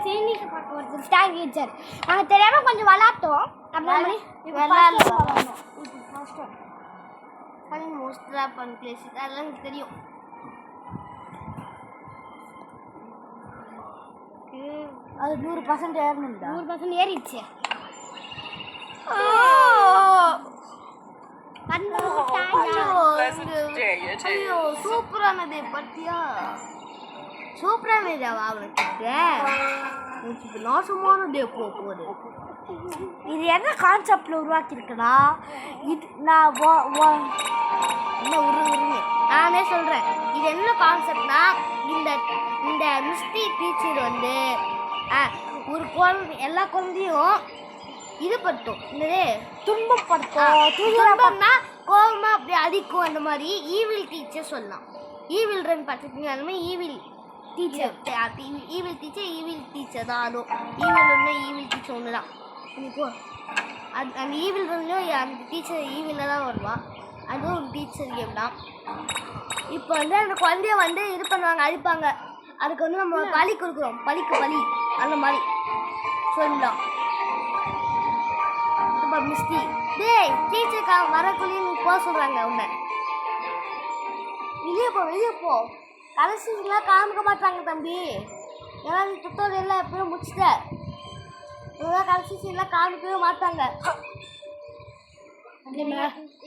Chinese பார்க்க ஒருத்தர் star கேச்சார். நாங்கள் தெரியாமல் கொஞ்சம் விளாட்டோம். அப்படியே விளாட்லாம். மோஸ்ட்லா பண்ண பிளேஸ் அதெல்லாம் எனக்கு தெரியும். அது 100% ஏறணும்டா. 100% ஏறிடுச்சு. ஐயோ சூப்பரானது பத்தியா? சூப்பரானது அவனுக்கு நாசமான டே போகுது. இது என்ன கான்செப்ட்ல உருவாக்கியிருக்குன்னா இது நான் நானே சொல்றேன். இது என்ன கான்செப்ட்னா இந்த இந்த மிஸ்டி டீச்சர் வந்து ஒரு குழந்தை எல்லா குழந்தையும் இது படுத்தும் என்னது துன்பம்னா கோபமா அப்படி அடிக்கும். அந்த மாதிரி ஈவில் டீச்சர் சொல்லலாம். ஈவில் ரன் பார்த்துருக்கீங்க. அந்த மாதிரி ஈவில் டீச்சர் ஈவில் டீச்சர் தான். அதுவும் ஈவில் ஒன்று ஈவில் டீச்சர் ஒன்று தான். இப்போ அந்த ஈவில் ரன்லையும் அந்த டீச்சர் ஈவிலில் தான் வருவான். அதுவும் ஒரு டீச்சர் கேம் தான். இப்போ வந்து அந்த குழந்தைய வந்து இது பண்ணுவாங்க, அழிப்பாங்க. அதுக்கு வந்து நம்ம பலி கொடுக்குறோம். பலிக்கு பலி அந்த மாதிரி சொல்லலாம். இப்போ மிஸ்டி டீச்சருக்கா வரக்குள்ளேயும் நீ போக சொல்கிறாங்க. உன்னை வெளியே போ கடைசிலாம் காமிக்க மாட்டாங்க தம்பி. ஏன்னா நீ துத்தோடு எப்பயும் முடிச்சுட்ட. இதெல்லாம் கடைசி சீன்லாம் காமிக்கவே மாட்டாங்க.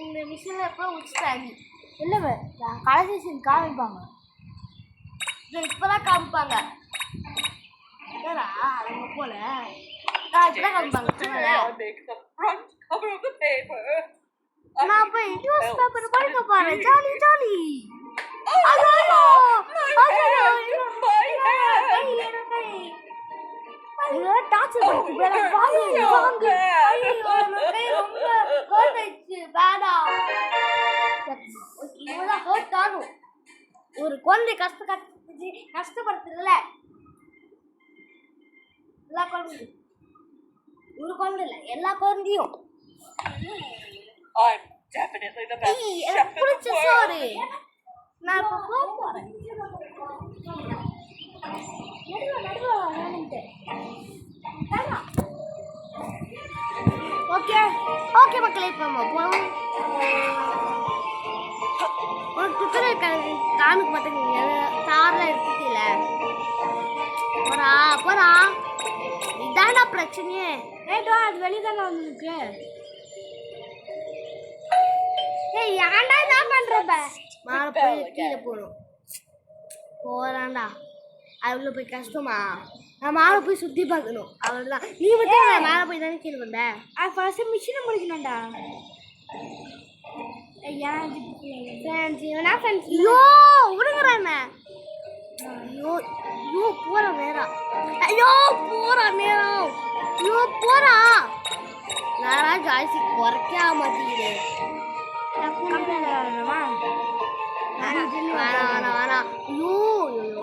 இந்த மிஷினில் எப்போ முடிச்சுட்டாங்க. இல்லை கடைசி சீன் காமிப்பாங்க. இப்போதான் காமிப்பாங்க. ஏடா அவங்க போல இப்போதான் காமிப்பாங்க. நான் போய் நியூஸ் பேப்பர் படிக்க போறேன். Jolly jolly. ஒரு குழந்தை கஷ்டப்படுத்துறதுல எல்லா குழந்தையும் ஒரு குழந்தை இல்லை எல்லா குழந்தையும் எனக்கு பிடிச்ச சோறு. நான் இப்போ போறேன். ஓகே ஓகே மக்களே, இப்போ நம்ம போகலாம். உனக்கு ட்விட்டர் காமிக்க மாட்டேங்க. தாரில் எடுத்துக்கல போறா இதானா பிரச்சனையே. ஏடா அது வெளிதானே வந்துருக்கு. ஏய் ஏன்டா இதான் பண்றப்ப மாற போய் கீழே போகணும். போறான்டா அதுல போய் கஷ்டமா? நான் மேலே போய் சுற்றி பார்க்கணும். அவ்வளோதான். நீ மட்டும் மேலே போய் தானே கீழே வந்த. அது ஃபர்ஸ்ட் மிஷினை முடிக்கணும்டா. ஐயோ விடுங்கிறான். ஐயோ ஐயோ போற நேரம். ஐயோ போற நேரம். ஐயோ போறா நானா ஜாய்ஸ்டி குறைக்க மாட்டேங்குது. வேணாம். ஐயோ ஐயோ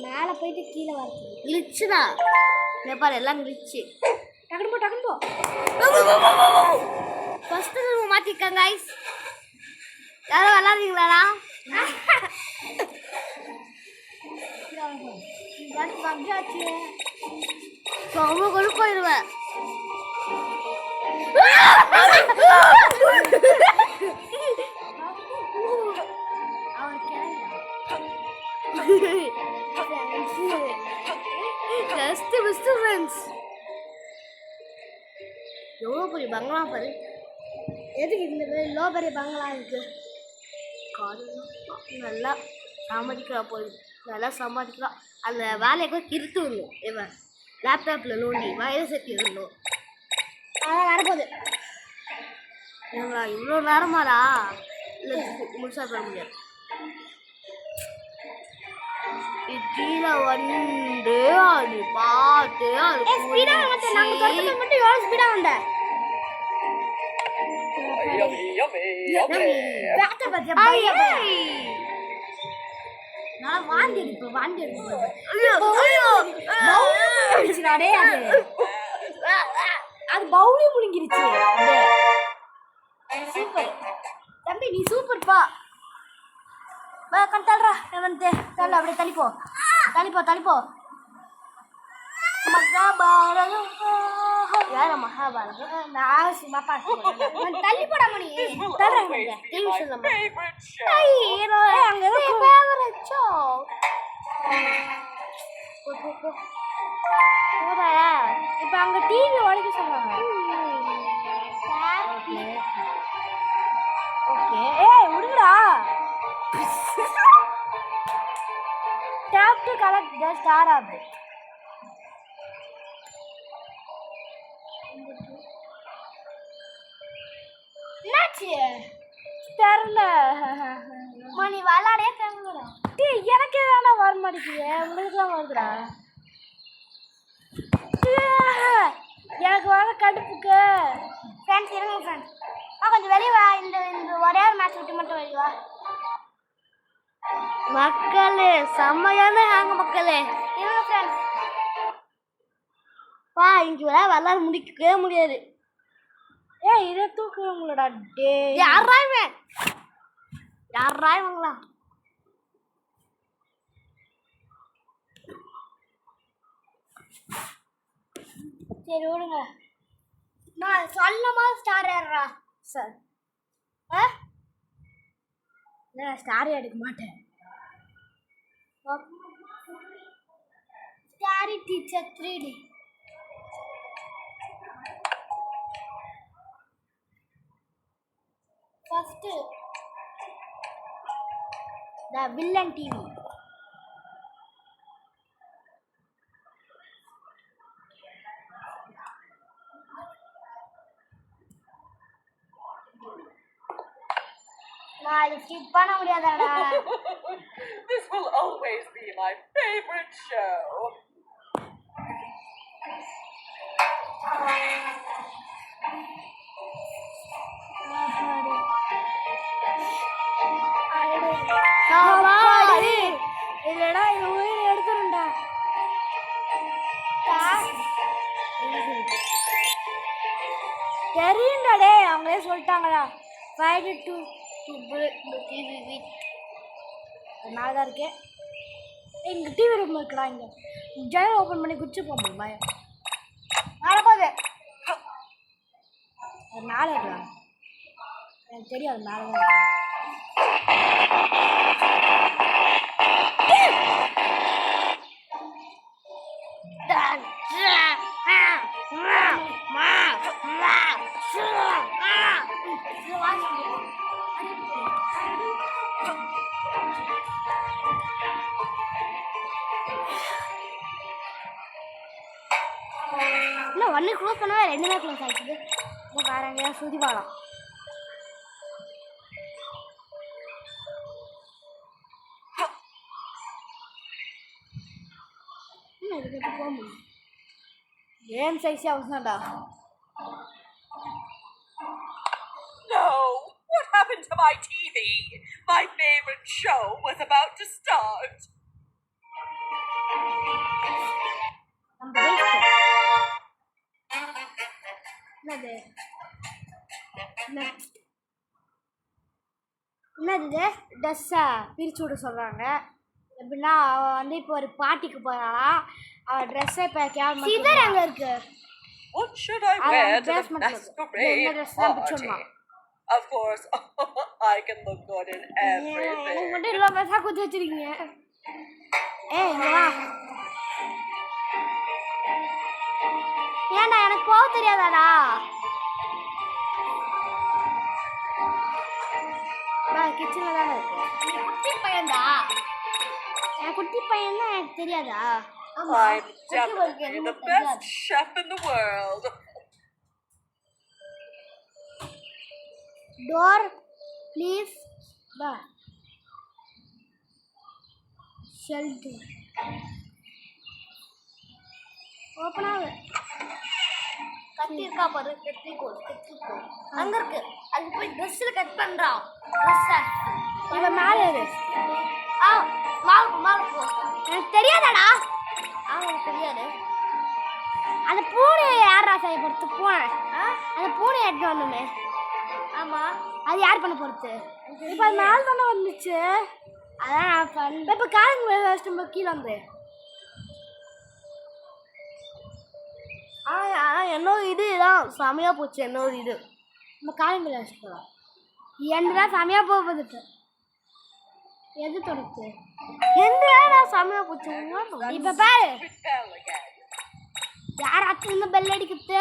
மேலே போயிட்டு கீழே வரது கிளிச்சுதா. பாரு எல்லாம் கிளிச்சு. டக்குனு போ. ஃபர்ஸ்ட் மாத்திருக்காங்க ஐஸ். யாரும் விளாடுறீங்களாடா? ரொம்ப கொண்டு போயிடுவேன். எவ்வளோ பெரிய பங்களா பாரு. எதுக்கு இந்த இவ்வளோ பெரிய பங்களா இருக்கு? நல்லா சமாளிக்கிறா போய் நல்லா சமாளிக்கிறா. அந்த வேலையை கூட திருத்து வரணும். இவன் லேப்டாப்பில் நோண்டி வயது செட்டி இருந்தோம். அதான் வரப்போகுது. இவ்வளோ நேரமாடா? இல்லை முழுசா பண்ண முடியாது. கீழே வந்து அது பார்த்து அது மட்டும் எவ்வளோ ஸ்பீடாக வந்தேன். வாந்தி அது பவுலி முழுங்கிருச்சு. சூப்பர் தம்பி, நீ சூப்பர்ப்பா. தள்ளுறா வந்து தள்ளு அப்படியே தள்ளிப்போ தள்ளிப்போ மகாபாரதம் யார மகாபாரதம் நான் சும்மா பாட்டு தள்ளி போட முடியும் தள்ளுறாங்க டிவி சொல்லமா அங்கே இப்போ அங்கே டிவி உடைக்க சொல்லுவாங்க ஓகே ஏய் விடுங்கடா tape to collect the star object என்னாச்சு தெரியல மணி விளாடே தெரியல எனக்கு எதானா வர மாட்டேங்குது உங்களுக்குலாம் வருதுடா எனக்கு வர கடுப்புக்கு ஃப்ரெண்ட்ஸ் இருங்க ஃப்ரெண்ட்ஸ் கொஞ்சம் வெளியே வா இந்த ஒரே ஒரு மேட்ச் விட்டு மட்டும் வெளியே வா மக்களே செம்மையான ஹேங்க மக்களே இருங்க ஃப்ரெண்ட்ஸ் பா இங்க விளாட முடிக்கவே முடியாது ஏய் இதை தூக்குவங்களோடா டே யாரா இவங்களா சரி விடுங்க நான் சொல்லமா ஸ்டார் ஏறா சார் நான் ஸ்டார் எடுக்க மாட்டேன் ஸ்டாரி teacher 3D first the villain TV நான் இது ஸ்கிப் பண்ண முடியாதடா This will always be my favorite show. இல்லடா இது உயிர் எடுத்துருண்டா தெரியும்டா டே அவங்களே சொல்லிட்டாங்கடா 5 to 2 மேலே தான் இருக்கு எங்கள் டிவி ரூம் இருக்குடா இங்கே ஜன்னல் ஓப்பன் பண்ணி குச்சி போக முடியும் பயம் மேலே போகுது அது மேலே இருக்கா எனக்கு தெரியும் அது மேலே தான் இல்லை ஒன்று க்ளோஸ் பண்ணால் 2 தான் க்ளோஸ் ஆகிடுது இப்போ வேறு எங்கேயா சுற்றி பார்க்கலாம் இதுக்கு போக முடியும் game சைஸே அவசரம்டா No! What happened to my TV? My favorite show was about to start. நம்ம ஜெயிச்சிட்டோம் என்னது என்னது ட்ரெஸ்ஸை பிரித்து விட சொல்கிறாங்க எப்படின்னா அவள் வந்து இப்போ ஒரு பார்ட்டிக்கு போகிறாளாம் அவள் ட்ரெஸ்ஸை இப்போ சிதர் அங்கே இருக்கு What should I wear to the masquerade party? Of course, I can look good in எனக்கு everything. மட்டும் இவ்வளோ பெருசாக குத்தி வச்சிருக்கீங்க ஏய் இங்கே வா ஏன்டா எனக்கு போக தெரியாதாடா கிச்சனில் தானே இருக்கு குட்டி பையன்டா என் குட்டி பையன் தான் எனக்கு தெரியாதா I'm definitely the best chef in the world. Door please வா ஷெல்டு ஓப்பன் ஆகுது கத்தி இருக்கா பாரு கத்திக்கோ அங்க இருக்கு அது போய் ட்ரெஸ்ல கட் பண்றான் ட்ரெஸ்ஸ இவன் மேலே இரு மாவு எனக்கு தெரியாதாடா அவனுக்கு தெரியாது அந்த பூனையை யாரா செய்ய பொறுத்து பூனை அந்த பூனை எடுத்து வந்தோமே ஆமா அது யார் பண்ண பொறுத்து இப்போ அது மேலே தானே வந்துச்சு அதான் நான் பண்ண இப்போ காலங்க வச்சுட்டு கீழே வந்து என்னோட இதுதான் செமையா போச்சு. என்னோட இது நம்ம காலங்க வச்சுட்டு போகலாம். என்னதான் செமையாக போகுது. எது தொடச்சு எந்த செமையா போச்சு. இப்போ பாரு It fell again. யாராச்சும் இந்த பெல் அடிக்கிறது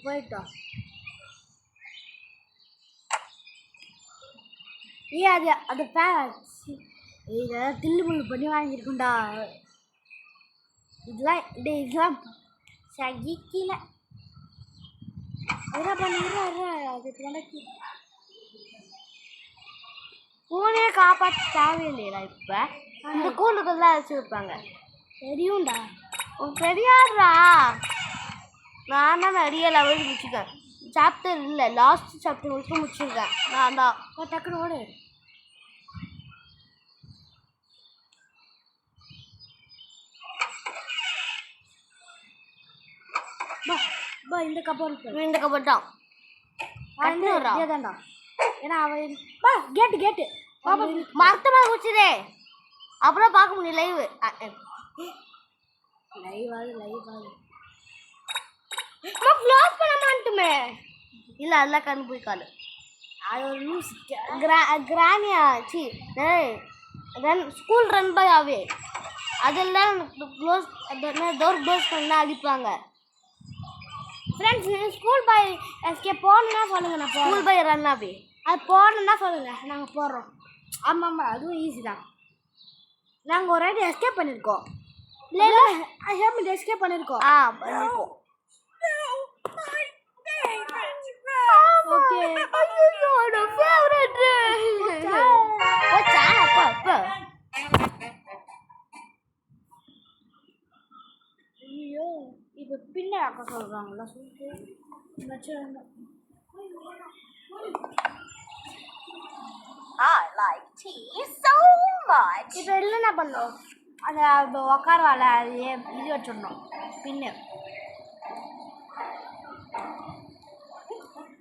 போயிட்டோம். அது அது இதெல்லாம் தில்லு முள்ளு பண்ணி வாங்கியிருக்குண்டா. இதெல்லாம் சகிக்கல. என்ன பண்ணிடுறேன் அதுக்கு நடக்கு பூனையே காப்பாற்ற தேவையில்லையா? இப்ப இந்த கூண்டுக்குள்ள அழைச்சி வைப்பாங்க. தெரியும்டா. உன் பெரியாரா? நான் தான் நிறைய லெவல் முடிச்சிருக்கேன். சாப்டர் இல்லை, லாஸ்ட் சாப்டர் வரைக்கும் முடிச்சிருக்கேன். நான் தான் டக்குனு ஓடு. இந்த கப்பல் இந்த கபட் தான் தான்டா. ஏன்னா அவன் பா கேட்டு மரத்தமா குச்சிதே. அப்புறம் பார்க்க முடியும் லைவ் க்ளோஸ் பண்ண மாட்டோமே. இல்ல அதெல்லாம் கண்ணு போய் காலு. அது ஒரு லூஸ் கிரானியா சி ஸ்கூல் ரன் பை ஆவே அதெல்லாம் க்ளோஸ் டோர் க்ளோஸ் பண்ணா அடிப்பாங்க. ஃப்ரெண்ட்ஸ் ஸ்கூல் பை எஸ்கே போகணுன்னா சொல்லுங்கள். நான் ஸ்கூல் பை ரன் ஆவே அது போகணுன்னா சொல்லுங்கள், நாங்கள் போடுறோம். ஆமாம் அதுவும் ஈஸி தான். நாங்கள் ஒரு வாட்டி எஸ்கேப் பண்ணியிருக்கோம். இல்லை ஹெல்மெட் எஸ்கேப் பண்ணியிருக்கோம். பண்ணியிருக்கோம். ஓகே ஐயோ இப்போ பின்ன அக்கா சொல்கிறாங்களா சொல்லிட்டு I like tea so much. இப்போ என்ன பண்ணோம்? அந்த உக்கார வாழை அது இது வச்சிடணும் பின்னு.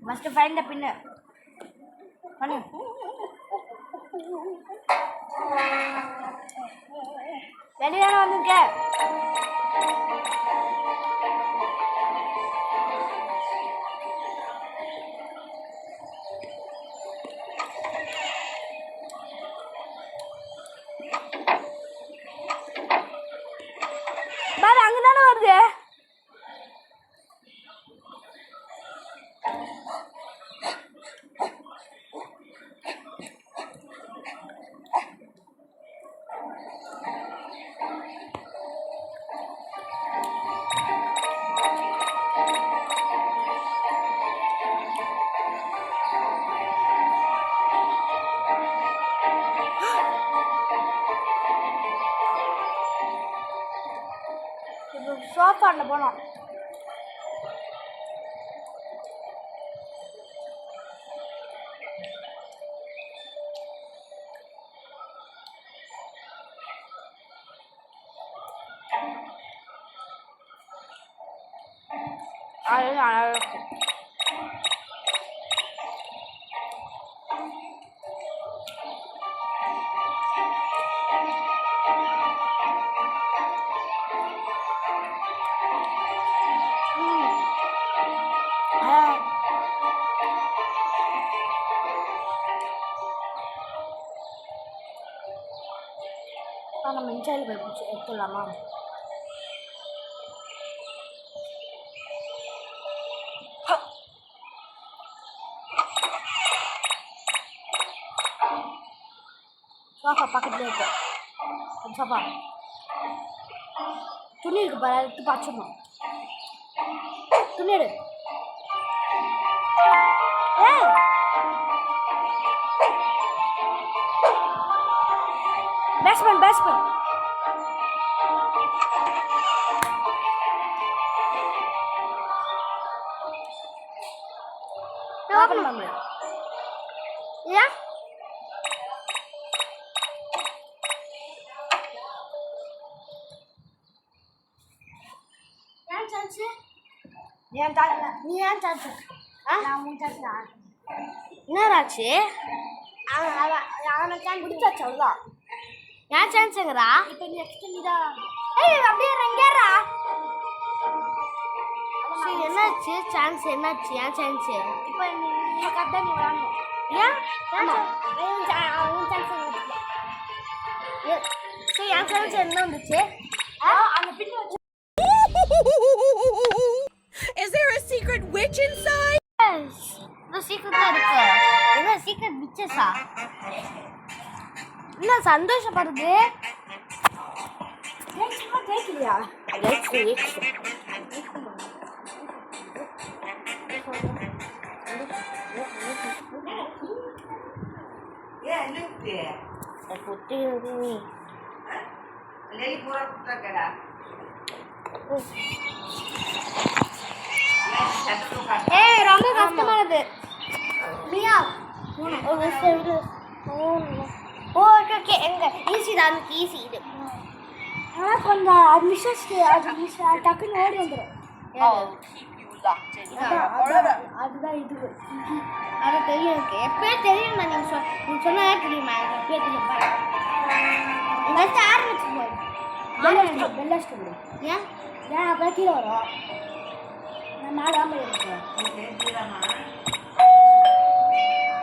ஃபஸ்ட்டு ஃபைண்ட் த பின்னு பண்ணு. வெளியே வந்திருக்க பாரு அங்கே தானே வருது. சோஃபாவில் போனோம். அது நல்லா இருக்கும். நம்ம இன்ஸ்டாவில் போய் பிடிச்சி எடுத்துடலாமா? சோஃபா பக்கத்துலேயே இருக்கு. அந்த சோஃபா துணி இருக்கு பாரு, எடுத்து பச்சிடணும். துணி எடு. ஏய் பேட்ஸ்மேன் ஓப்பன் பண்ணு. ஏன் ஏன் சான்ஸ்? நீ ஏன் சான்ஸ்? நான் உன் சான்ஸ் தான். என்னடாச்சு? அவனை சான்ஸ் பிடிச்சாச்சு அவ்வளோதான். ஏன் சான்ஸுங்கிறா? இப்போ நெக்ஸ்ட் நீ தான். ஏய் அப்படியே ரெங்கேறா. சரி என்னாச்சு? சான்ஸ் என்னாச்சு? ஏன் சான்ஸ்? இப்போ நீ கரெக்டாக நீ விளாடணும். ஏன்? அவன் சான்ஸ் சரி என் சான்ஸ் என்ன வந்துச்சு? அந்த பின் வச்சு. Is there a secret witch inside? இந்த சீக்கிரட்டா இருக்கு. என்ன சீக்கிரட் பிச்சஸா? என்ன சந்தோஷப்படுது? சும்மா கேட்கலையா? ஏய் ரொம்ப கஷ்டமானது. மியா ஓகே எங்க ஈஸி தான் ஈஸி இது. ஆனால் கொஞ்சம் அது மிஸ் டக்குன்னு ஓடி வந்துடும். I'll keep you locked in here forever. அதுதான் இது. அது தெரியும் எனக்கு எப்பயே தெரியும். நான் நீங்க சொன்னா தெரியுமா? எப்பயே தெரியும் பாரு. ஃபர்ஸ்ட் ஆரம்பிச்சு போய் பெல்லஸ்ட் ஏன் ஏன் அப்போ கீழே வரும். நான் மேலே தான் போயிருக்கேன்.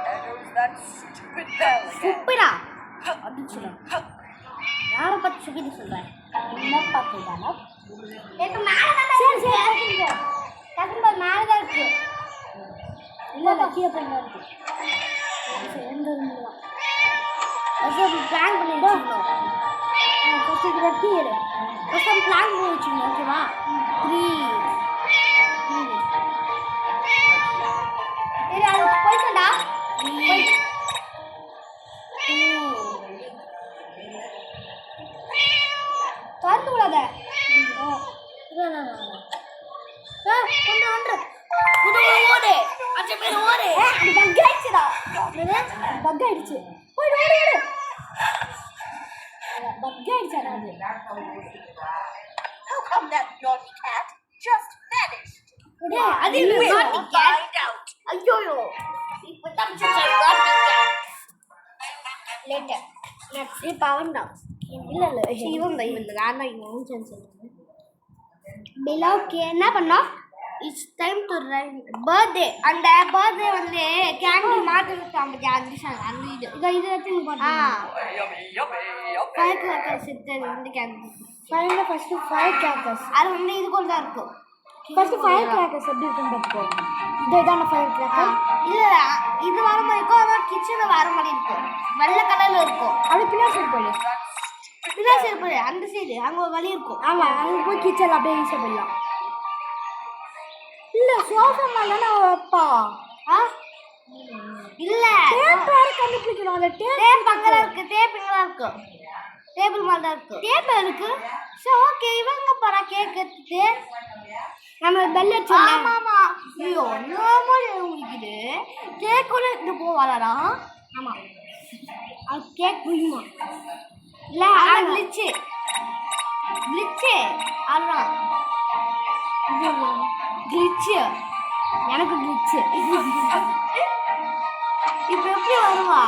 And there's that stupid bell again. சுப்பிடா அப்படின்னு சொல்லுவேன். யாரை பற்றி சுப்பிட்டு சொல்கிறேன்? என்ன பார்த்துதானா? இப்போ மேலே தான் சரி சரி டக்குனு மேலே தான் இருக்கு. இல்லை கீழே போய் இருக்கு. சரி எந்த இருந்துலாம் ஃபர்ஸ்ட் பிளான் பண்ணி வச்சுக்கணும். ஃபஸ்ட்டு இதை கீழே ஃபர்ஸ்ட் பிளான் பண்ணி வச்சுக்கணும். ஓகேவா? 3 சரி அது போய்க்கண்டா. திறந்து விடாத. ஓடு அஞ்சு பேர் ஓடு. அது பக் ஆயிடுச்சுடா. பக் ஆயிடுச்சு. ஓடு ஓடு ஓடு. பக் ஆயிடுச்சாடா அது. How come that naughty cat just vanished? அது We'll நாட்டி கேட். find out. ஐயோ இப்போ தப்பிச்சு நாட்டி கேட். லேட்டர் இப்போ அவன் தான். இல்லை இல்லை இவன் தான் நான் தான் இவன் சான்ஸ் பிலோக்கு என்ன பண்ணோம்? It's time to rain birthday. அந்த பர்த்டே வந்து கேண்டில் மாற்றி விட்டான் பற்றி அந்த இது இதை எடுத்து பார்த்தா Yummy, yummy, yummy. Fire cracker set வந்து கேண்டில் ஃபைனலாக ஃபஸ்ட்டு ஃபயர் கிராக்கர்ஸ். அது வந்து இது கூட தான் இருக்கும். ஃபஸ்ட்டு ஃபயர் கிராக்கர்ஸ் எப்படி இருக்குன்னு பார்த்துக்கோ. இதான ஃபயர் கிராக்கர். இல்லை இது வர மாதிரி இருக்கும். அதான் கிச்சனில் வர மாதிரி இருக்கும். வெள்ளை கலரில் இருக்கும். அப்படி பின்னாடி சைடு போயிடு. பின்னாடி சைடு போய் அந்த சைடு அங்கே ஒரு வழி இருக்கும். ஆமாம் அங்கே போய் கிச்சன் அப்படியே ஈஸியாக போயிடலாம். இல்லை சோஃபா மேலே நான் வைப்பா. ஆ இல்லை டேப் வேறு கண்டுபிடிக்கணும். அந்த டேப் அங்கே இருக்கு. டேப் இங்கே இருக்கு. டேபிள் மேலே தான் இருக்கு. டேப் இருக்கு. சரி ஓகே இவங்க போகிறா கேக் எடுத்துட்டு நம்ம பெல் வச்சோம். ஆமாம்மா ஐயோ நார்மல் உங்களுக்கு கேக்குள்ள இருந்து போவாளா? ஆமாம் அது கேக் புரியுமா? இல்லை கிளிச்சு கிளிச்சு அதுதான் கிளிச்சு. எனக்கு கிளிச்சு. இப்போ எப்படி வருவா?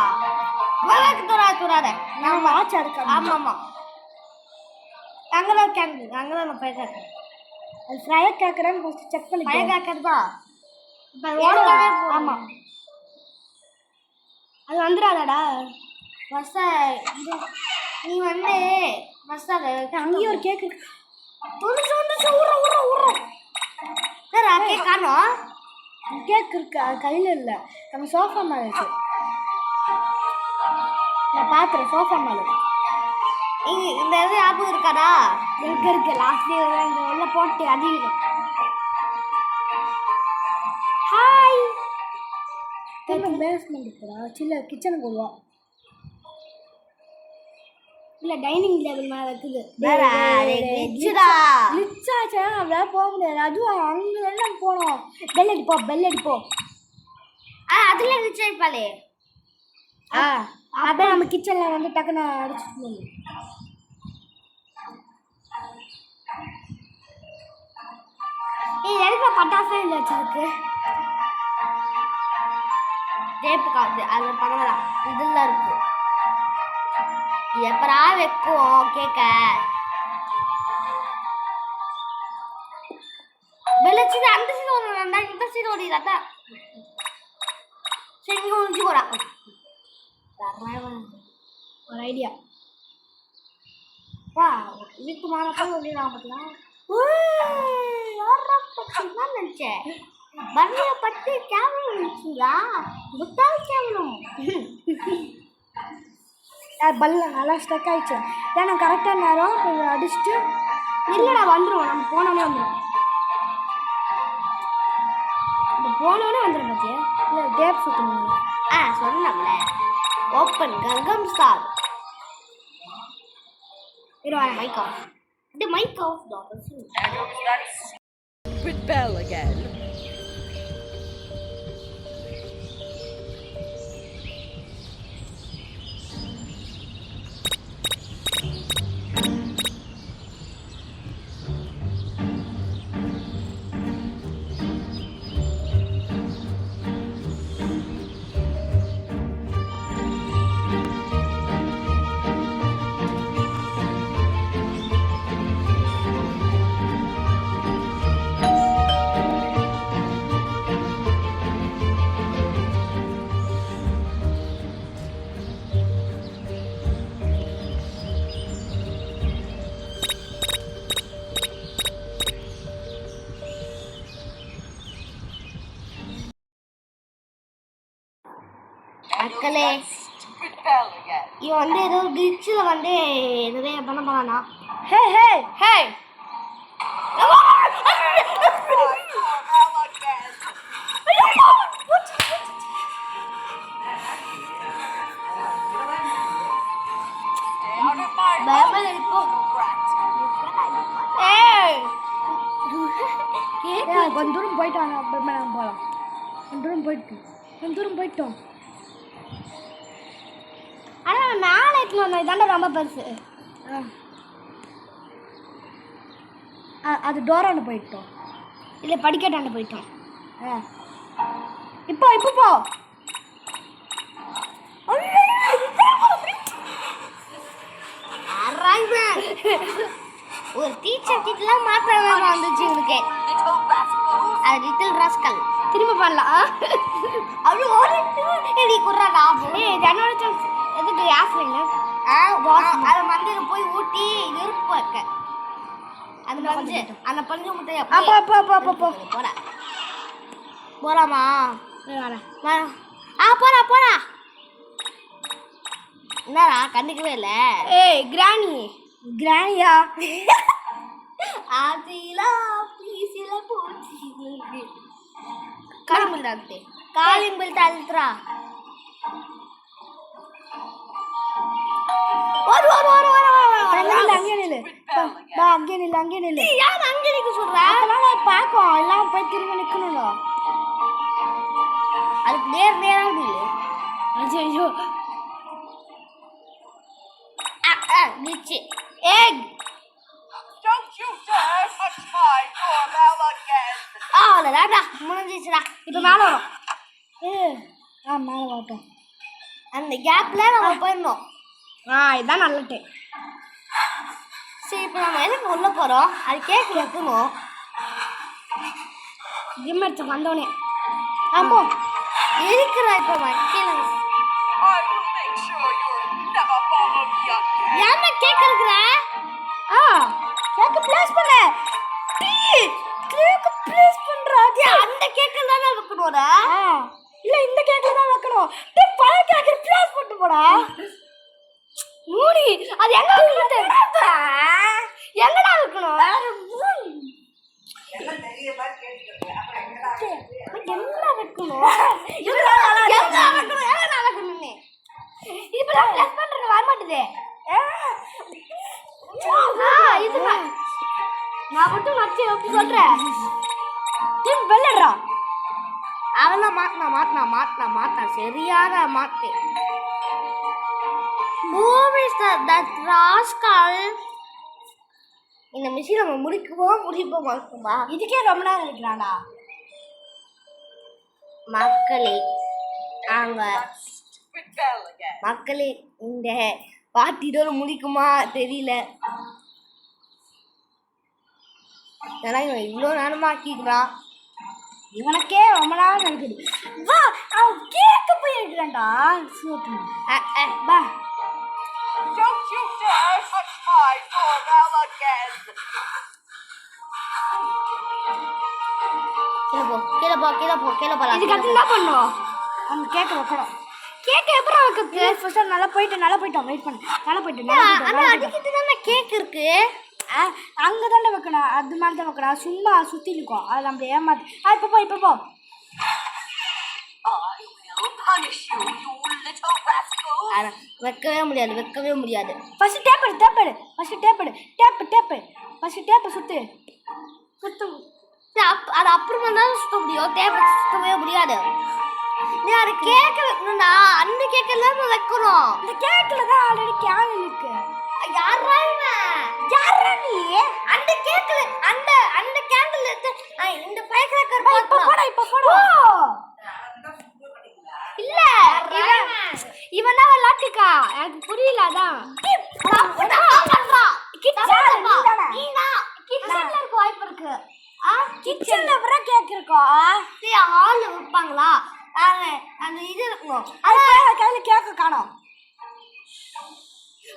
வழக்கு தொடாத. நான் வாட்ச் எடுக்க. ஆமாம்மா அங்கே தான் கேண்டில் அங்கே தான் நான் ஃபயர் கேட்குறேன். அது ஃபயர் கேட்குறேன்னு ஃபஸ்ட்டு செக் பண்ணி ஃபயர் கேட்கறது தான். இப்போ ஓடவே ஆமாம் ஆமாம் அது வந்துடாதாடா. ஃபஸ்ட்டு இது நீ வந்து ஃபஸ்ட்டு அதை அங்கேயும் ஒரு கேக் இருக்கு. வந்துச்சு உரம் சார் கேக் காணும். கேக் இருக்கு அது கையில் இல்லை. நம்ம சோஃபா மேலே இருக்கு. நான் பார்க்குறேன் சோஃபா மேலே இந்த இது ஞாபகம் இருக்காதா? இருக்கு லாஸ்ட் டே இங்கே உள்ள போட்டு அதிகம். ஹாய் திரும்ப பேஸ்மெண்ட் இருக்குதா? சின்ன கிச்சனுக்கு வருவோம். இல்லை டைனிங் டேபிள் மேலே இருக்குது. லிச்சாச்சா நம்மளால போக முடியாது. அதுவும் அங்கே எல்லாம் போனோம். பெல் அடிப்போம். அதில் இருந்துச்சு இருப்பாளே. அதான் நம்ம கிச்சனில் வந்து டக்குன்னு அடிச்சுட்டு எதுக்கு பட்டாசே இல்லை வச்சிருக்கு. டேப்பு காத்து அதில் பண்ணலாம். இதில் இருக்கு. எப்பரா வைக்கும் கேட்க வெளிச்சது அந்த சீட் ஓடுறா இந்த சீட் ஓடிடாட்டா. சரி இங்கே ஒழிஞ்சு போறா. ஒரு ஐடியா வா இதுக்கு மாறப்ப சொல்லிடலாம் பார்த்தியா. யாரா பச்சுன்னா நினச்சேன் பர்னியை பற்றி கேவலம் நினச்சிங்களா? முட்டாள் கேவலம். பல்ல நல்லா ஸ்டக் ஆயிடுச்சு. ஏன்னா கரெக்டாக நேரம் அடிச்சுட்டு இல்லைடா வந்துடும். நம்ம போனோடனே வந்துடும். போனோடனே வந்துடும் பார்த்தியா. இல்லை டேப் சுற்றணும். சொன்னோம்ல ஓப்பன் கங்கம் star. Mic off. The mic off, daughter. Stupid bell again. மக்களே இவன் வந்து ஏதோ கிளிச்சில் வந்து நிறைய பண்ண போறானா. ஹே ஹே ஹே பயமா இருக்கும். கொஞ்ச தூரம் போயிட்டோம். அப்புறமா நாங்கள் போகலாம். கொஞ்ச தூரம் போயிட்டோம். ஆனால் நாளைக்கு ஒன்று இதாண்ட ரொம்ப பெருசு. அது டோராண்டு போயிட்டோம். இல்லை படிக்கட்டாண்ட போயிட்டோம். இப்போ போ. ஒரு டீச்சர்லாம் மாத்திரம் வந்துச்சு உங்களுக்கு. அது லிட்டில் ராஸ்கல். திரும்ப பண்ணலாம். அப்படி ஒரு எடி குர்றாடா. என்னோட சான்ஸ் எதுக்கு ஆஃப்லைங்க அதை மந்திரம் போய் ஊட்டி நெருப்பு வைக்க. அது பஞ்சு அந்த பஞ்சு முட்டையை போடா போலாமா? போடா என்னடா கண்டுக்கவே இல்லை. கிராணியா ஆதிலா பீசில போச்சு காலிம்பில் தாழ்த்து. காலிம்பில் தாழ்த்துறா. அங்கே நில்லு. யார் அங்கே நிற்க சொல்ற? பார்க்கும் எல்லாம் போய் திரும்ப நிற்கணும்ல. அதுக்கு நேரம் இல்லை. ஐயோ நிச்சு egg. Don't you dare touch my doorbell again. அவ்வளோதான்டா முடிஞ்சிச்சுடா. இப்போ மேலே வரும். மேலே வரட்டும். அந்த கேப்பில் நம்ம போயிடணும். இதுதான் நல்லட்டு. சரி இப்போ நம்ம எதுக்கு உள்ள போகிறோம்? அது கேக் வைக்கணும். ஜிம் எடுத்து வந்தோடனே அப்போ இருக்கிற இப்போ வைக்கல. I will make sure you're never follow me again. ஏன்னா கேக் இருக்கிற கேக்கு ப்ளேஸ் பண்ண. கேக்கு ப்ளேஸ் பண்றா. அந்த கேக்கில் தானே வைக்கணும். இல்லை இந்த கேக்கில் தான் வைக்கணும். பழைய கேக்கு ப்ளேஸ் பண்ணிட்டு போடா. மூடி அது எங்க வைக்கணும்? எங்கடா வைக்கணும்? எங்கடா வைக்கணும்? இப்பதான் ப்ளஸ் பண்றது வர மாட்டேது. இதுதான் நான் மட்டும் வச்சு எப்படி சொல்றேன். வெள்ளடா அவெல்லாம் மாத்தினா சரியாக மாத்து. Who is that rascal? இந்த மிஷின் நம்ம முடிப்போமா? இதுக்கே ரொம்ப நேரம் இருக்கிறாடா. மக்களே ஆங்க Stupid bell again. மக்களே இந்த பாட்டு இதோட முடிக்குமா தெரியல. ஏன்னா இவன் இவ்வளோ நேரமா ஆக்கிக்கிறான். இவனுக்கே ரொம்ப நாள் இருக்குது. வா அவன் கேட்க போய் எடுக்கிறான்டா. வா Don't you dare touch my doorbell again. கீழே போ இதுக்கு அது என்ன பண்ணும்? அவங்க கேட்க வைக்கணும். கேட்க எப்பறம் வைக்கிறது? ஃபர்ஸ்ட் நல்லா போயிட்டோம் வெயிட் பண்ணு. நல்லா போயிட்டு அடிக்கிட்டு தானே கேக் இருக்கு. அங்கே தானே வைக்கணும். அது மாதிரி தான் வைக்கணும். சும்மா சுற்றி இருக்கும். அது நம்ம ஏமாத்து. இப்போ போ I will punish you, you little rascal. வைக்கவே முடியாது. ஃபர்ஸ்ட் டேப் எடு. ஃபர்ஸ்ட் டேப் சுத்து. அது அப்புறமா தான் சுத்த முடியும். தேவை சுத்தவே முடியாது. நீ அது கேக்க வைக்கணும்டா. அந்த கேக்கல நம்ம வைக்கணும். இந்த கேக்கில் தான் ஆல்ரெடி கேன் இருக்கு. யாரா நீ? அந்த கேக்கல அந்த கேண்டில் இந்த ஃபயர் கிராக்கர் இப்போ போடா. இல்ல இவன் தான் விளாட்டுக்கா. எனக்கு புரியல. அதான் கிச்சன்ல இருக்க வாய்ப்பு இருக்கு. கிச்சன்ல வர கேக் இருக்கும். ஹால்ல வைப்பாங்களா? அந்த இது இருக்கணும். கையில கேக்க காணோம்.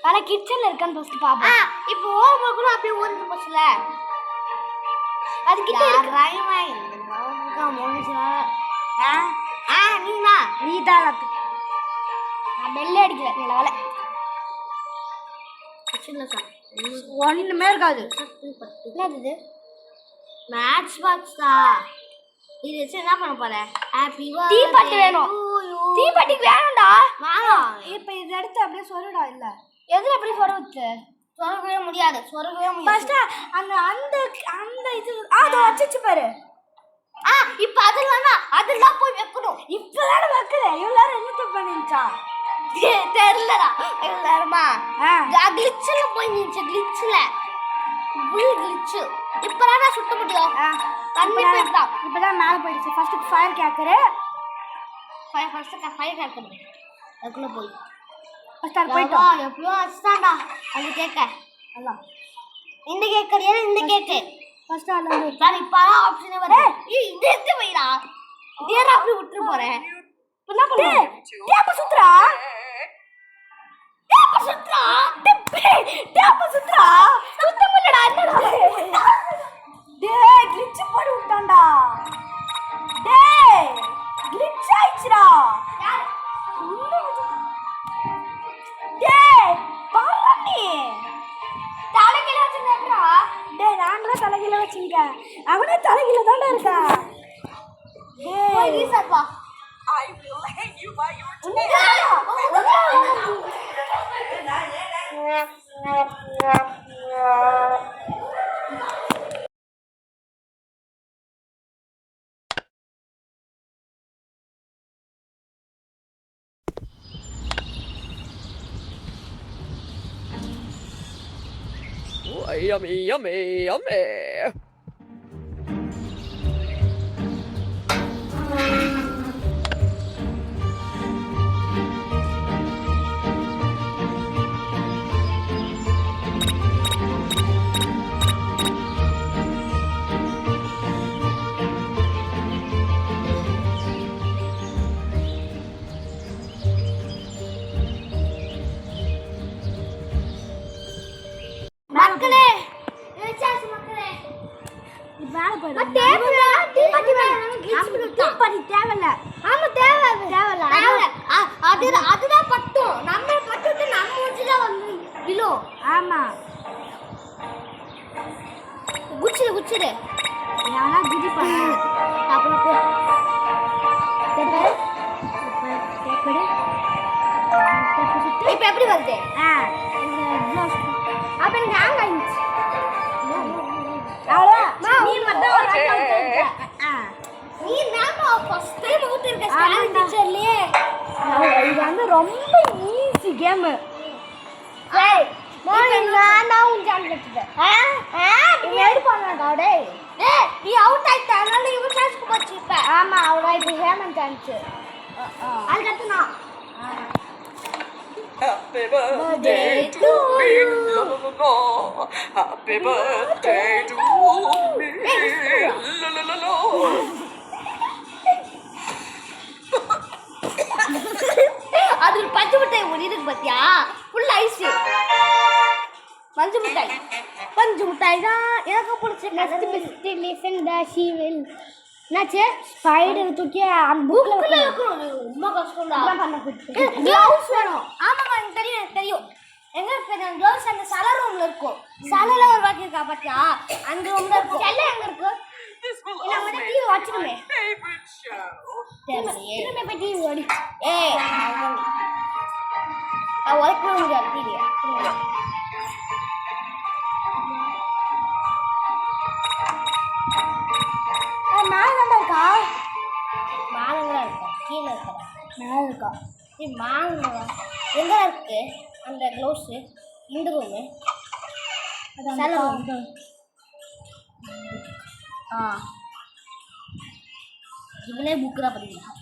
ஆனா கிச்சன்ல இருக்கான்னு ஃபர்ஸ்ட் பாப்போம். இப்போ ஓவர்க்குள்ள அப்படியே ஓடிட்டு போச்சுல. அது கிட்ட ரைமை நீ தான் நான் பெல்ல அடிக்கிறேன். நல்ல வேலை. ஒண்ணுமே இருக்காது. என்னது மேட்ச் பாக்ஸ் தான். இது வச்சு என்ன பண்ண போற? ஹாப்பி தீப்பெட்டி வேணும். தீப்பெட்டிக்கு வேணும்டா. வாங்க. இப்போ இத எடுத்து அப்படியே சொருடா. இல்ல எதுல அப்படி சொருவுச்சு? சொருகவே முடியாது. ஃபர்ஸ்ட் அந்த அந்த அந்த இது அது வச்சிச்சு பாரு. இப்போ அதெல்லாம் போய் வைக்கணும். இப்பதானே வைக்கிறேன். இவ்வளவு என்னத்த பண்ணிச்சா தெரியலடா. எல்லாருமா கிளிச்ல போய் நின்னுச்சு. கிளிச்ல இப்பதான் சுத்த முடியும். தண்ணி போயிட்டா. இப்பதான் மேல போயிடுச்சு. ஃபர்ஸ்ட் ஃபயர் கேக்கர் அதுக்குள்ள போய் ஃபர்ஸ்ட் அது போய்ட்டோம். எப்படியோ வச்சுட்டான்டா அது கேக்க. எல்லாம் இந்த கேக் கிடையாது. இந்த கேக்கு ஃபர்ஸ்ட் அதுல வந்து நான் இப்பதான் ஆப்ஷனே வருது. இது எடுத்து வைடா. இதேடா அப்படி விட்டு போறேன். என்ன பண்ணு? டேப் சுத்துறா. சுத்த முடியலடா. என்னடா டேய் கிளிட்ச் போட்டு விட்டான்டா. டேய் கிளிட்ச் ஆயிச்சுடா. டேய் பரண்ணி தலைகீழ வச்சிருக்கா. டேய் நாங்களே தலைகீழ வச்சிருக்கேன். அவனே தலைகீழ தான்டா இருக்கா. போய் ரீசெட் வா. I will hang you by your tail. Oh, yummy, yummy, yummy. மக்களே ரிசார்ஜ் மக்களே வேலை போயிடும். தேவையில்ல. தீப்பெட்டி தேவையில்ல. ஆமா தேவையில்ல. அதுதான் பட்டும். நம்ம பட்டுட்டு நம்ம வச்சுதான் வந்து விழும். ஆமா குச்சிடு யாரா குதி பண்ணு. அப்புறம் போ. இப்ப எப்படி வருது? அப்ப எனக்கு ஹேங் ஆயிடுச்சு. நீ நாம ஃபர்ஸ்ட் டைம் ஊத்திருக்க ஸ்டார் டீச்சர்லயே. இது வந்து ரொம்ப ஈஸி கேம். ஏய் நான் உன் சான்ஸ் எடுத்துட்டேன். நீ எடு பண்ணடா டேய். நீ அவுட் ஆயிட்ட. அதனால இவன் சான்ஸ்க்கு போச்சு இப்ப. ஆமா அவுட் ஆயிட்டு ஹேமன் சான்ஸ். அதுக்கடுத்து நான் Happy birthday to me. La la la la. Happy birthday to me. La la la la. அது ஒரு பஞ்சு மிட்டாய் ஒன்று இருக்கு பார்த்தியா ஃபுல் ஐஸ் பஞ்சு மிட்டாய் தான் எனக்கு பிடிச்ச என்னாச்சு ஸ்பைடர் தூக்கி அந்த புக்கில் ரொம்ப கஷ்டம்டா பண்ண க்ளவுஸ் வேணும் ஆமாம்மா எனக்கு தெரியும் எனக்கு தெரியும் எங்க இருக்கு க்ளவுஸ் அந்த சல ரூம்ல இருக்கும் சலல ஒரு வாட்டி இருக்கா பாத்தியா அந்த ரூம்ல இருக்கும் செல்ல எங்க இருக்கு This will நம்ம always TV be வாட்சிடுமே my favorite show. தெரியலையே திரும்ப போய் டிவி ஓடி ஏய் ஒர்க் பண்ண முடியாது டிவியை மேலே இருக்கா மானங்களா இருக்கா கீழே இருக்கா மேலே இருக்கா இது மானங்களா எங்க இருக்கு அந்த க்ளவுஸ் இந்த ரூமு சல ரூம் ஆ இவனே புக்கெலாம் படிக்கலாம்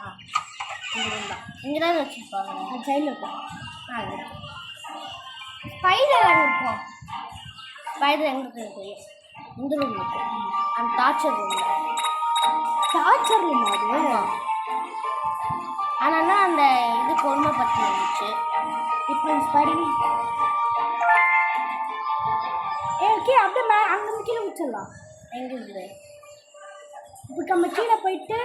ஆ இந்த ரூம் தான் இங்கே தான் வச்சுருப்பாங்க அது சைடில் இருக்கும் ஸ்பைடர் எங்கே இருக்கும் ஸ்பைடர் எங்கே இருக்கு எனக்கு தெரியும் இந்த ரூம் இருக்கு அந்த டார்ச்சர் ரூம் டார்ச்சர் ரூம் அது ஆனால் அந்த இது கொடுமை பற்றி வந்துச்சு இப்போ ஸ்பைடர் ஓகே அப்படியே அங்கே கீழே முடிச்சிடலாம் எங்கே இருக்குது இப்போ நம்ம கீழே போயிட்டு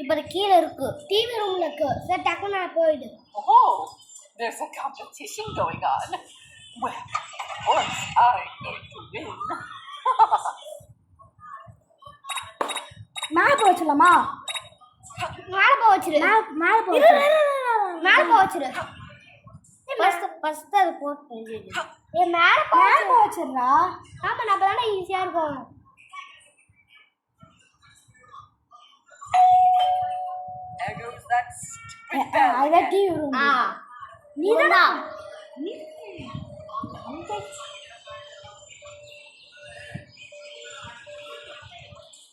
இப்போ அது கீழே இருக்கு டிவி ரூமில் இருக்கு சரி டக்குன்னு நான் போயிடு Oh, there's a competition going on. Well, of course I'm going to win. மேலே போய் வச்சிடலாமா மேலே போக வச்சிரு மேலே போய் மேலே போக வச்சிரு ஃபஸ்ட்டு அது போட்டு மேலே போய் வச்சிடுறா ஆமாம் நம்ம தானே ஈஸியாக இருக்கும் There goes that stupid bell. அதுதான் டிவி ரூம் ஆ நீ தான்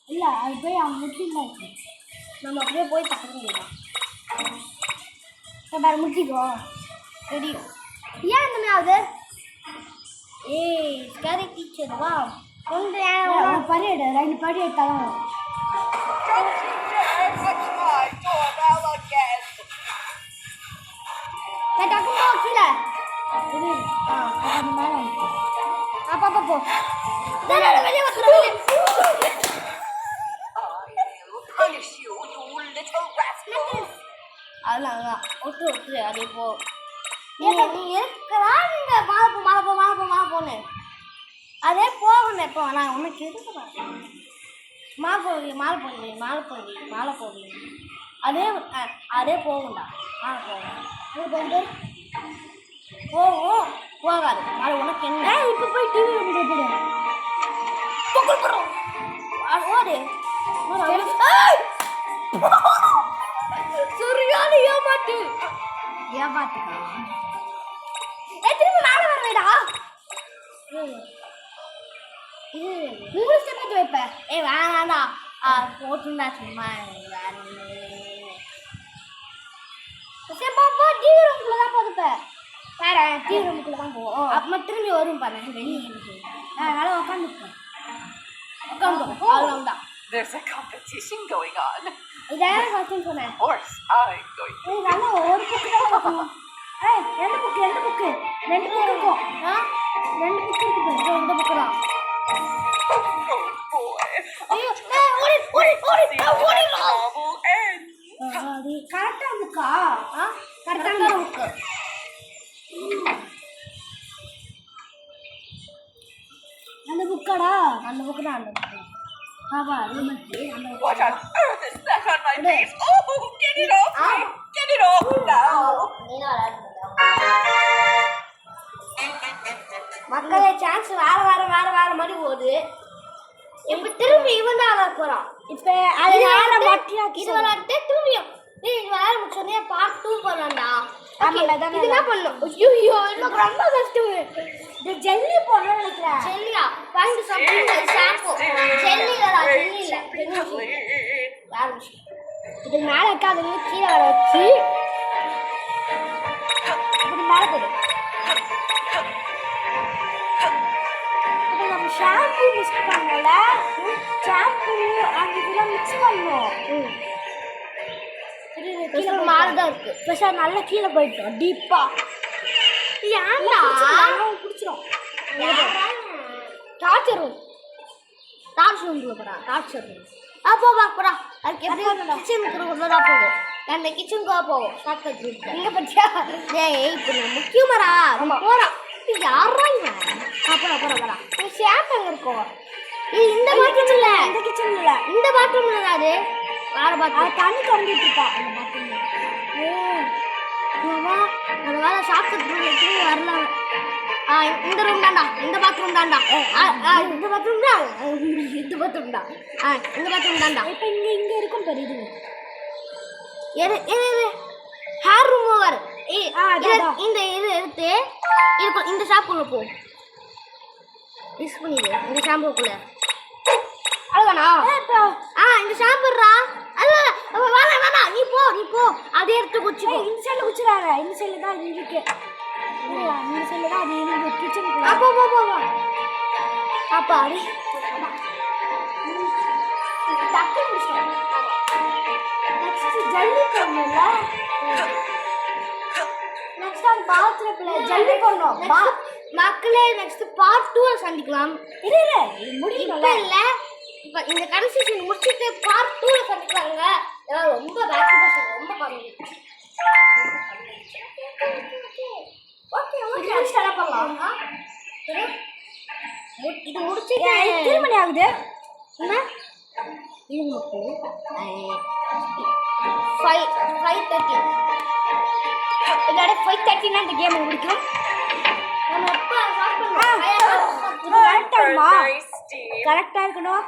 இல்லை அது போய் அவங்க முட்டிலாம் இருக்கு நம்ம அப்படியே போய் தக்க முடியலாம் வேறு முட்டிக்கோ தெரியும் ஏன் இந்த மாதிரி ஆகுது ஏய் ஸ்கேரி டீச்சர் வா ஒரு படி எடு 2 படி எடுத்தாலும் Don't you dare touch my doorbell again. டக்கு போ கீழே இது அது மேலே அப்பா போ வெளியே வந்து I will punish you, you little rascal. அதான் ஒட்டு அதே போ நீ இருக்கா நீங்க மாலை போன்னு அதே போகணும் இப்போ நான் உனக்கு எதுக்கு மாலை போடுவீங்க அதே போகும்டா மாலை போகும் போகாது மாலை உனக்கு என்ன இப்போ போய் டிவி ரூம் போயிடு ஓடு சரியான ஏமாட்டுக்கா திரும்ப மேலே வரவேடா உங்களுக்கு என்ன வைப்ப வேணாண்டா போட்டுண்டா சும்மா சரி பாப்பா டிவி ரூம்குள்ள தான் போதுப்ப வேற டிவி ரூமுக்குள்ள தான் போவோம் அப்புறமா திரும்பி வரும் பாரு வெளியே அதனால உட்காந்துருக்கேன் அவ்வளோதான் There's a competition going on. இதான் ஃபஸ்ட்டு சொன்னேன் Of course I'm going to win. நல்லா ஒரு புக்கு தான் இருக்கும் ரெண்டு புக்கு இருக்கும் 2 புக்கு இருக்கு இந்த புக்கு தான் Oh boy. Novel ends. கரெக்டாக புக்கா கரெக்டான புக்கு அந்த புக்காடா அந்த புக்கு தான் அந்த புக்கு ஆமா அது மட்டும் அந்த What on earth is that on my face? Oh, get it off me! Get it off now! மக்களே சான்ஸ் வேற மாதிரி போகுது இப்போ திரும்பி இவன் தான் விளாட போகிறான் இப்போ அது யார மட்டியாக்கி இது விளாட்டு திரும்பியும் இது விளாட முடிச்சோடனே பார்ட் 2 பண்ணலாம்டா இது என்ன பண்ணும் ஐயோ எனக்கு ரொம்ப கஷ்டம் இந்த ஜெல்லி போடணும்னு நினைக்கிறேன் செல்லியா ஃபைண்ட் சம்திங் ஷாம்பு ஜெல்லிலடா, great ஜெல்லில. to be clean. வேற விஷயம். இதுக்கு மேலே வைக்காதீங்க, கீழே வர வச்சு இப்படி மேலே போடு. இப்போ நம்ம ஷாம்பு மிக்ஸ் பண்ணல, ஷாம்பு அந்த இதெல்லாம் மிக்ஸ் பண்ணோம். மாறுதான் இருக்கு. ஸ்பெஷல் நல்லா கீழே போயிட்டோம் டீப்பா. ஏன்டா பிடிச்சிரும் டார்ச்சர் ரூம். டார்ச் ரூம்ல போடா, டார்ச் ரூம். அப்போ வா போடா. அதுக்கு எப்படி கிச்சனுக்கு உள்ளதா போகும். அந்த கிச்சனுக்கு போகும். Shortcut route. இங்க பத்தியா? டேய் இப்போ முக்கியமாடா. போடா. யாரா இவன்? போடா. ஷாம்பு எங்க இருக்கும்? இந்த பாத்ரூம் இல்ல. இந்த கிச்சன் இல்ல, இந்த பாத்ரூம்ல தான் அது. வேற பாத்ரூம். தண்ணி திறந்துட்டு இருக்கா அந்த பாத்ரூம்ல. அந்த வேலை ஷார்ட்கட் ரூம் எடுத்து வரல. இந்த ரூம் தான்டா. இந்த பாத்ரூம் தான்டா. இந்த பாத்ரூம் தான். இந்த பாத்ரூம் தான். இந்த பாத்ரூம் தான்டா. இப்போ இங்க இருக்கும் பாரு இது. Hair remover. அதான். இந்த இது எடுத்து இந்த ஷாம்புக்குள்ள போ. மிஸ் பண்ணிடு இந்த ஷாம்புக்குள்ள. அவ்வளோதானா? இந்த ஷாம்புறா. அல்ல வேணாம் நீ போ. அதே எடுத்து குச்சிக்கோ. இந்த சைடுல குச்சிராத. இந்த சைடுல தான் அது இருக்கு. இந்த சைடுல தான் அது இருக்கு கிச்சனுக்குள்ள. போ. அப்பா அடி டக்கு நிமிஷம். நெக்ஸ்ட் ஜல்லி பண்ணல. நெக்ஸ்ட் அந்த பாத்ரூம்ல ஜல்லி பண்ணோம். மக்களே நெக்ஸ்ட் பார்ட் 2 சந்திக்கலாம். இரு இப்ப முடியல. இல்ல. இப்ப இந்த கடைசி சீன் முடிச்சிட்டு பார்ட் 2 சந்திக்கலாங்க. ரொம்ப பேக் பர்சன் ரொம்ப கம்மி. ஓகே ஸ்டார்ட் பண்ணலாம். இது முடிச்சிட்டு திருமணி ஆகுது. என்ன இது மக்களே 5:30 இதோட 5:30 இந்த கேம் முடிக்கும். நம்ம எப்ப ஸ்டார்ட் பண்ணுவோம்? கரெக்டா இருக்குமா? Nice, Steve. கரெக்டா இருக்கணும்.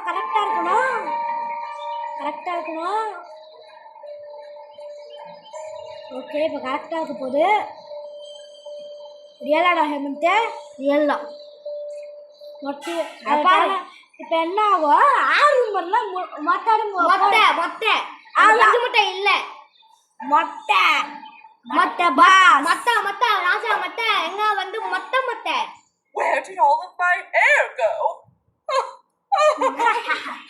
ஓகே இப்போ கரெக்டா இருக்க போகுது. ரியலாடா ஹேமந்த்? எல்லாம் மொட்டை பாரு. இப்போ என்ன ஆகும்? 6 நம்பர்லாம் மொட்டை இது மட்டும் இல்ல. மொட்டை பாஸ். மொட்டை ராஜா மொட்டை எங்க வந்து மொட்டை Where did all of my hair go?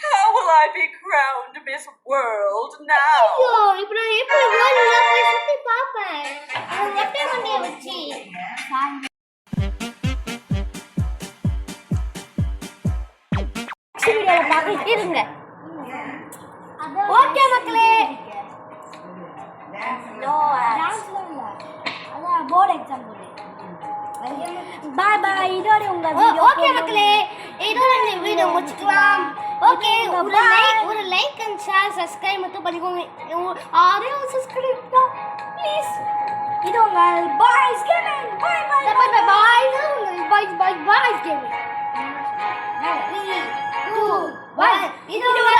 How will I be crowned Miss World now? ஐயோ இப்போ நான் எப்படி வேர்ல்ட்ல போய் சுத்தி பாப்பேன் அந்த மொட்டை மண்டைய வச்சு. வீடியோல பார்க்க இருங்க. ஓகே மக்களே டான்ஸ்ல இல்ல. அதான் போர்டு எக்ஸாம் போடு. பாய் இதோட உங்க வீடியோ. ஓகே மக்களே இதோட இந்த வீடியோ முடிச்சுக்கலாம். ஓகே ஒரு லைக் அண்ட் ஷேர் சப்ஸ்கிரைப் மட்டும் பண்ணிக்கோங்க. ஆரையும் சப்ஸ்கிரைப் தான் ப்ளீஸ். இது உங்க பாய்ஸ் கேமிங். பாய் பாய் கேமிங். 3 2 1 இது உங்க